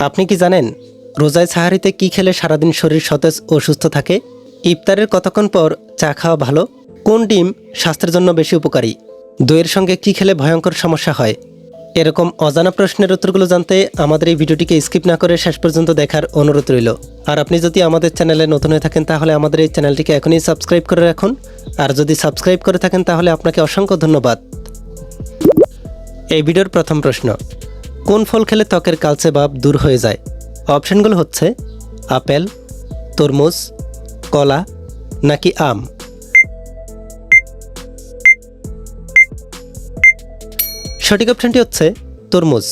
আপনি কি জানেন রোজায় সাহারিতে কি খেলে সারাদিন শরীর সতেজ ও সুস্থ থাকে? ইফতারের কতক্ষণ পর চা খাওয়া ভালো? কোন ডিম স্বাস্থ্যের জন্য বেশি উপকারী? দইয়ের সঙ্গে কি খেলে ভয়ঙ্কর সমস্যা হয়? এরকম অজানা প্রশ্নের উত্তরগুলো জানতে আমাদের এই ভিডিওটিকে স্কিপ না করে শেষ পর্যন্ত দেখার অনুরোধ রইল। আর আপনি যদি আমাদের চ্যানেলে নতুন হয়ে থাকেন তাহলে আমাদের এই চ্যানেলটিকে এখনই সাবস্ক্রাইব করে রাখুন। আর যদি সাবস্ক্রাইব করে থাকেন তাহলে আপনাকে অসংখ্য ধন্যবাদ। এই ভিডিওর প্রথম প্রশ্ন, কোন ফল খেলে ত্বকের কালচে ভাব দূর হয়ে যায়? অপশনগুলো হচ্ছে আপেল, তরমুজ, কলা নাকি আম। সঠিক অপশনটি হচ্ছে তরমুজ।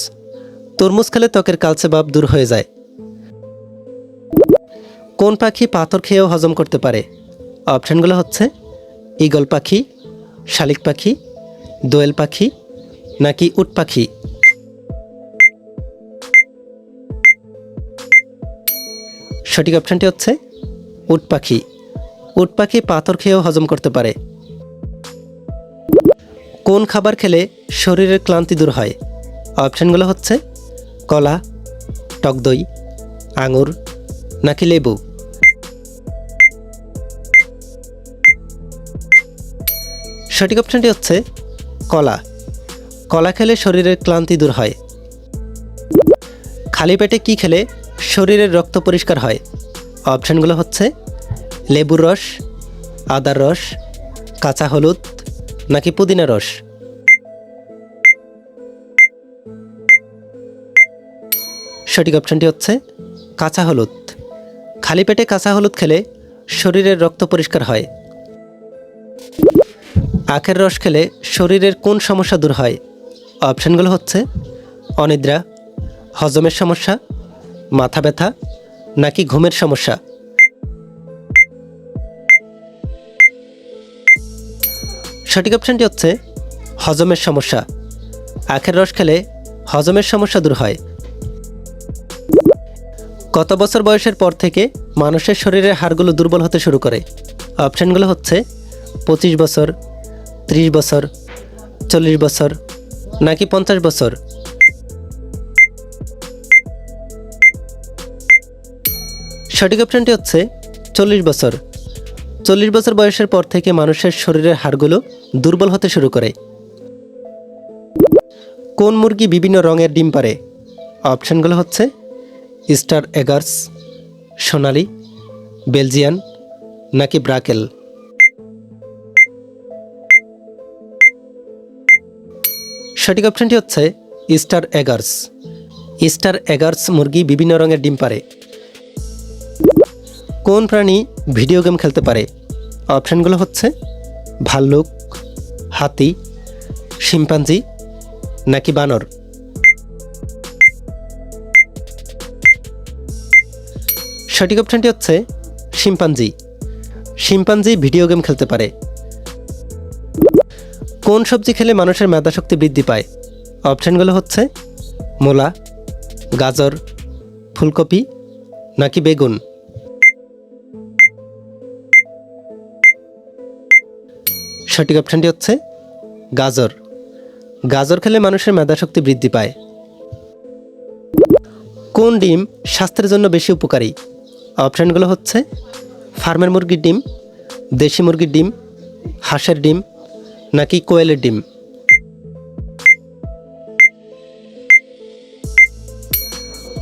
তরমুজ খেলে ত্বকের কালচে ভাব দূর হয়ে যায়। কোন পাখি পাথর খেয়েও হজম করতে পারে? অপশনগুলো হচ্ছে ঈগল পাখি, শালিক পাখি, দোয়েল পাখি নাকি উট পাখি। সঠিক অপশনটি হচ্ছে উট পাখি। উট পাখি পাথর খেয়েও হজম করতে পারে। কোন খাবার খেলে শরীরের ক্লান্তি দূর হয়? অপশনগুলো হচ্ছে কলা, টক দই, আঙুর নাকি লেবু। সঠিক অপশনটি হচ্ছে কলা। কলা খেলে শরীরের ক্লান্তি দূর হয়। খালি পেটে কি খেলে শরীরের রক্ত পরিষ্কার হয়? অপশনগুলো হচ্ছে লেবুর রস, আদার রস, কাঁচা হলুদ নাকি পুদিনা রস। সঠিক অপশনটি হচ্ছে কাঁচা হলুদ। খালি পেটে কাঁচা হলুদ খেলে শরীরের রক্ত পরিষ্কার হয়। আখের রস খেলে শরীরের কোন সমস্যা দূর হয়? অপশনগুলো হচ্ছে অনিদ্রা, হজমের সমস্যা, মাথা ব্যথা নাকি ঘুমের সমস্যা। সঠিক অপশনটি হচ্ছে হজমের সমস্যা। আখের রস খেলে হজমের সমস্যা দূর হয়। কত বছর বয়সের পর থেকে মানুষের শরীরের হাড়গুলো দুর্বল হতে শুরু করে? অপশনগুলো হচ্ছে 25 বছর, 30 বছর, 40 বছর নাকি 50 বছর। সঠিক অপশনটি হচ্ছে 40 বছর। 40 বছর বয়সের পর থেকে মানুষের শরীরের হাড়গুলো দুর্বল হতে শুরু করে। কোন মুরগি বিভিন্ন রঙের ডিম পারে? অপশনগুলো হচ্ছে স্টার এগার্স, সোনালি, বেলজিয়ান নাকি ব্রাকেল। সঠিক অপশনটি হচ্ছে স্টার এগার্স। স্টার এগার্স মুরগি বিভিন্ন রঙের ডিম পারে। কোন প্রাণী ভিডিও গেম খেলতে পারে? অপশনগুলো হচ্ছে ভাল্লুক, হাতি, শিম্পাঞ্জি নাকি বানর। সঠিক অপশনটি হচ্ছে শিম্পাঞ্জি। শিম্পাঞ্জি ভিডিও গেম খেলতে পারে। কোন সবজি খেলে মানুষের মেধাশক্তি বৃদ্ধি পায়? অপশনগুলো হচ্ছে মূলা, গাজর, ফুলকপি নাকি বেগুন। সঠিক অপশনটি হচ্ছে গাজর। গাজর খেলে মানুষের মেধাশক্তি বৃদ্ধি পায়। কোন ডিম স্বাস্থ্যের জন্য বেশি উপকারী? অপশনগুলো হচ্ছে ফার্মের মুরগির ডিম, দেশি মুরগির ডিম, হাঁসের ডিম নাকি কোয়েলের ডিম।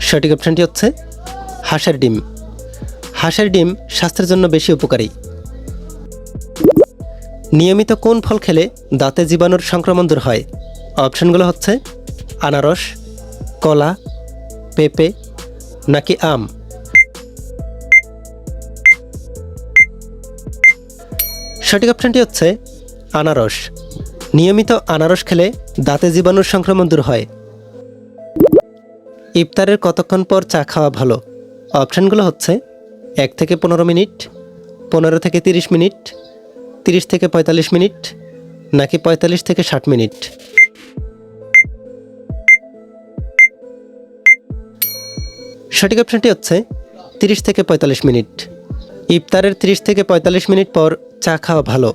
সঠিক অপশনটি হচ্ছে হাঁসের ডিম। হাঁসের ডিম স্বাস্থ্যের জন্য বেশি উপকারী। নিয়মিত কোন ফল খেলে দাঁতে জীবাণুর সংক্রমণ দূর হয়? অপশনগুলো হচ্ছে আনারস, কলা, পেঁপে নাকি আম। সঠিক অপশনটি হচ্ছে আনারস। নিয়মিত আনারস খেলে দাঁতে জীবাণুর সংক্রমণ দূর হয়। ইফতারের কতক্ষণ পর চা খাওয়া ভালো? অপশনগুলো হচ্ছে 1 থেকে 15 মিনিট, 15 থেকে 30 মিনিট, 30 থেকে 45 মিনিট নাকি 45 থেকে 60 মিনিট। সঠিক অপশনটি হচ্ছে 30 থেকে 45 মিনিট। ইফতারের 30 থেকে 45 মিনিট পর চা খাওয়া ভালো।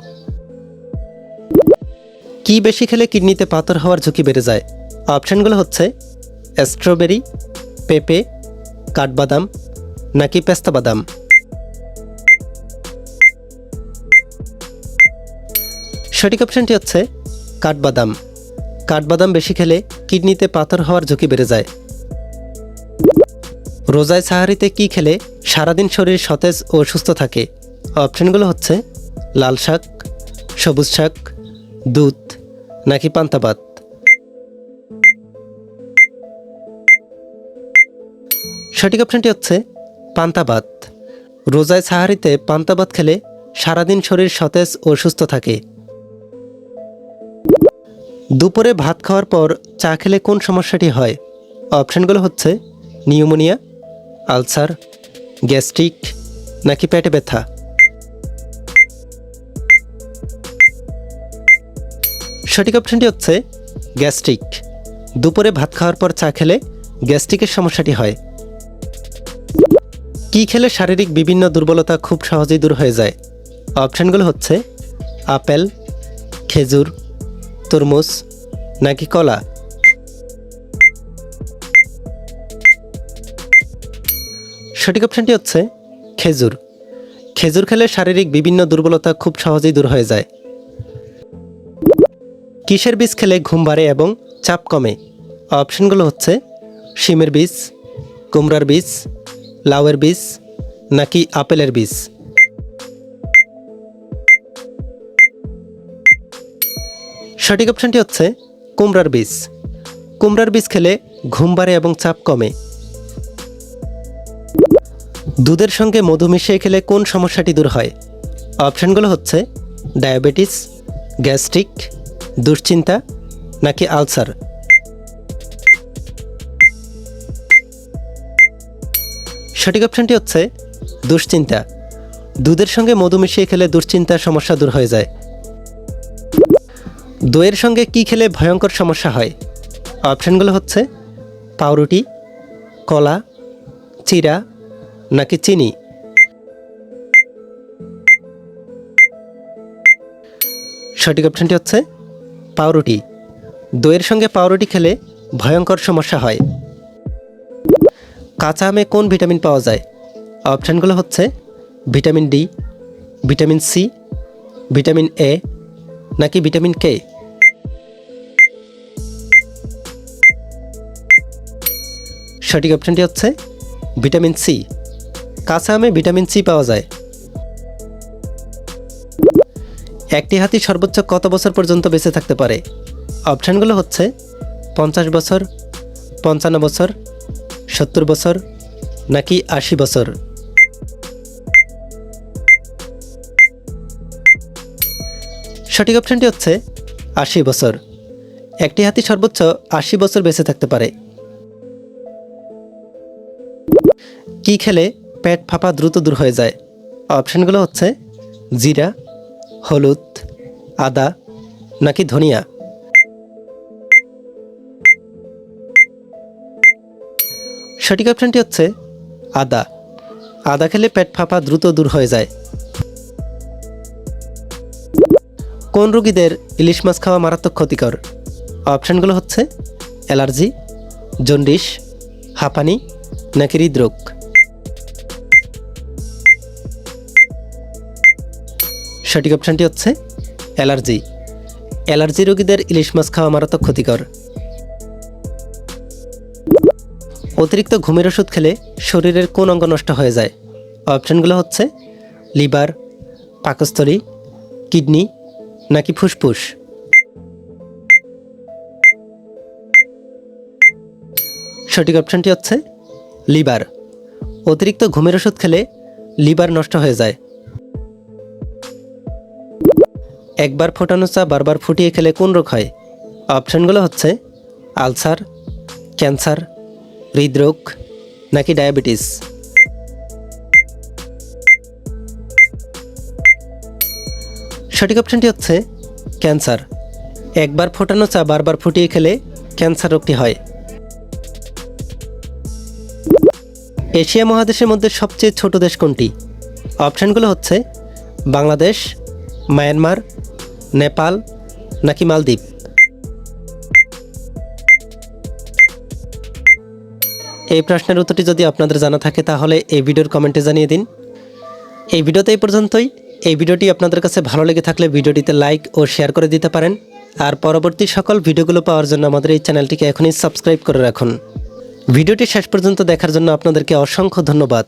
কি বেশি খেলে কিডনিতে পাথর হওয়ার ঝুঁকি বেড়ে যায়? অপশনগুলো হচ্ছে স্ট্রবেরি, পেঁপে কাঠবাদাম নাকি পেস্তা বাদাম? সঠিক অপশনটি হচ্ছে কাঠবাদাম। কাঠবাদাম বেশি খেলে কিডনিতে পাথর হওয়ার ঝুঁকি বেড়ে যায়। রোজায় সাহারিতে কি খেলে সারাদিন শরীর সতেজ ও সুস্থ থাকে? অপশনগুলো হচ্ছে লাল শাক, সবুজ শাক, দুধ নাকি পান্তা ভাত? সঠিক অপশনটি হচ্ছে পান্তা ভাত। রোজায় সাহারিতে পান্তা ভাত খেলে সারাদিন শরীর সতেজ ও সুস্থ থাকে। দুপুরে ভাত খাওয়ার পর চা খেলে কোন সমস্যাটি হয়? অপশনগুলো হচ্ছে নিউমোনিয়া, আলসার, গ্যাস্ট্রিক নাকি পেটে ব্যথা? সঠিক অপশনটি হচ্ছে গ্যাস্ট্রিক। দুপুরে ভাত খাওয়ার পর চা খেলে গ্যাস্ট্রিকের সমস্যাটি হয়। কি খেলে শারীরিক বিভিন্ন দুর্বলতা খুব সহজেই দূর হয়ে যায়? অপশনগুলো হচ্ছে আপেল, খেজুর, তরমুজ নাকি কলা? সঠিক অপশনটি হচ্ছে খেজুর। খেজুর খেলে শারীরিক বিভিন্ন দুর্বলতা খুব সহজেই দূর হয়ে যায়। কিসের বীজ খেলে ঘুম বাড়ে এবং চাপ কমে? অপশনগুলো হচ্ছে শিমের বীজ, কুমড়ার বীজ, লাউয়ের বীজ নাকি আপেলের বীজ? সঠিক অপশনটি হচ্ছে কুমড়ার বীজ। কুমড়ার বীজ খেলে ঘুম বাড়ে এবং চাপ কমে। দুধের সঙ্গে মধু মিশিয়ে খেলে কোন সমস্যাটি দূর হয়? অপশনগুলো হচ্ছে ডায়াবেটিস, গ্যাস্ট্রিক, দুশ্চিন্তা নাকি আলসার? সঠিক অপশনটি হচ্ছে দুশ্চিন্তা। দুধের সঙ্গে মধু মিশিয়ে খেলে দুশ্চিন্তার সমস্যা দূর হয়ে যায়। দইয়ের সঙ্গে কি খেলে ভয়ঙ্কর সমস্যা হয়? অপশনগুলো হচ্ছে পাউরুটি, কলা, চিরা নাকি চিনি? সঠিক অপশনটি হচ্ছে পাউরুটি। দইয়ের সঙ্গে পাউরুটি খেলে ভয়ঙ্কর সমস্যা হয়। কাঁচা আমে কোন ভিটামিন পাওয়া যায়? অপশনগুলো হচ্ছে vitamin D, vitamin C, vitamin A নাকি ভিটামিন কে? সঠিক অপশনটি হচ্ছে ভিটামিন সি। কাঁচা আমে ভিটামিন সি পাওয়া যায়। একটি হাতি সর্বোচ্চ কত বছর পর্যন্ত বেঁচে থাকতে পারে? অপশনগুলো হচ্ছে 50 বছর, 55 বছর, 70 বছর নাকি 80 বছর? সঠিক অপশনটি হচ্ছে 80 বছর। একটি হাতি সর্বোচ্চ 80 বছর বেঁচে থাকতে পারে। কি খেলে পেট ফাঁপা দ্রুত দূর হয়ে যায়? অপশনগুলো হচ্ছে জিরা, হলুদ, আদা নাকি ধনিয়া? সঠিক অপশনটি হচ্ছে আদা। আদা খেলে পেট ফাঁপা দ্রুত দূর হয়ে যায়। কোন রোগীদের ইলিশ মাছ খাওয়া মারাত্মক ক্ষতিকর? অপশনগুলো হচ্ছে অ্যালার্জি, জন্ডিস, হাঁপানি নাকি হৃদরোগ? সঠিক অপশনটি হচ্ছে অ্যালার্জি। অ্যালার্জি রোগীদের ইলিশ মাছ খাওয়া মারাত্মক ক্ষতিকর। অতিরিক্ত ঘুমের ওষুধ খেলে শরীরের কোন অঙ্গ নষ্ট হয়ে যায়? অপশনগুলো হচ্ছে লিভার, পাকস্থলী, কিডনি নাকি ফুসফুস? সঠিক অপশনটি হচ্ছে লিভার। অতিরিক্ত ঘুমের ওষুধ খেলে লিভার নষ্ট হয়ে যায়। একবার ফোটানো চা বারবার ফুটিয়ে খেলে কোন রোগ হয়? অপশনগুলো হচ্ছে আলসার, ক্যান্সার, হৃদরোগ নাকি ডায়াবেটিস? সঠিক অপশনটি হচ্ছে ক্যান্সার। একবার ফোটানো চা বারবার ফুটিয়ে খেলে ক্যান্সার রোগটি হয়। এশিয়া মহাদেশের মধ্যে সবচেয়ে ছোট দেশ কোনটি? অপশনগুলো হচ্ছে বাংলাদেশ, মায়ানমার, নেপাল নাকি মালদ্বীপ? এই প্রশ্নের উত্তরটি যদি আপনাদের জানা থাকে তাহলে এই ভিডিওর কমেন্টে জানিয়ে দিন। এই ভিডিওতে এই পর্যন্তই। এই ভিডিওটি আপনাদের কাছে ভালো লেগে থাকলে ভিডিওটিতে লাইক ও শেয়ার করে দিতে পারেন। আর পরবর্তী সকল ভিডিওগুলো পাওয়ার জন্য আমাদের এই চ্যানেলটিকে এখনই সাবস্ক্রাইব করে রাখুন। ভিডিওটি শেষ পর্যন্ত দেখার জন্য আপনাদেরকে অসংখ্য ধন্যবাদ।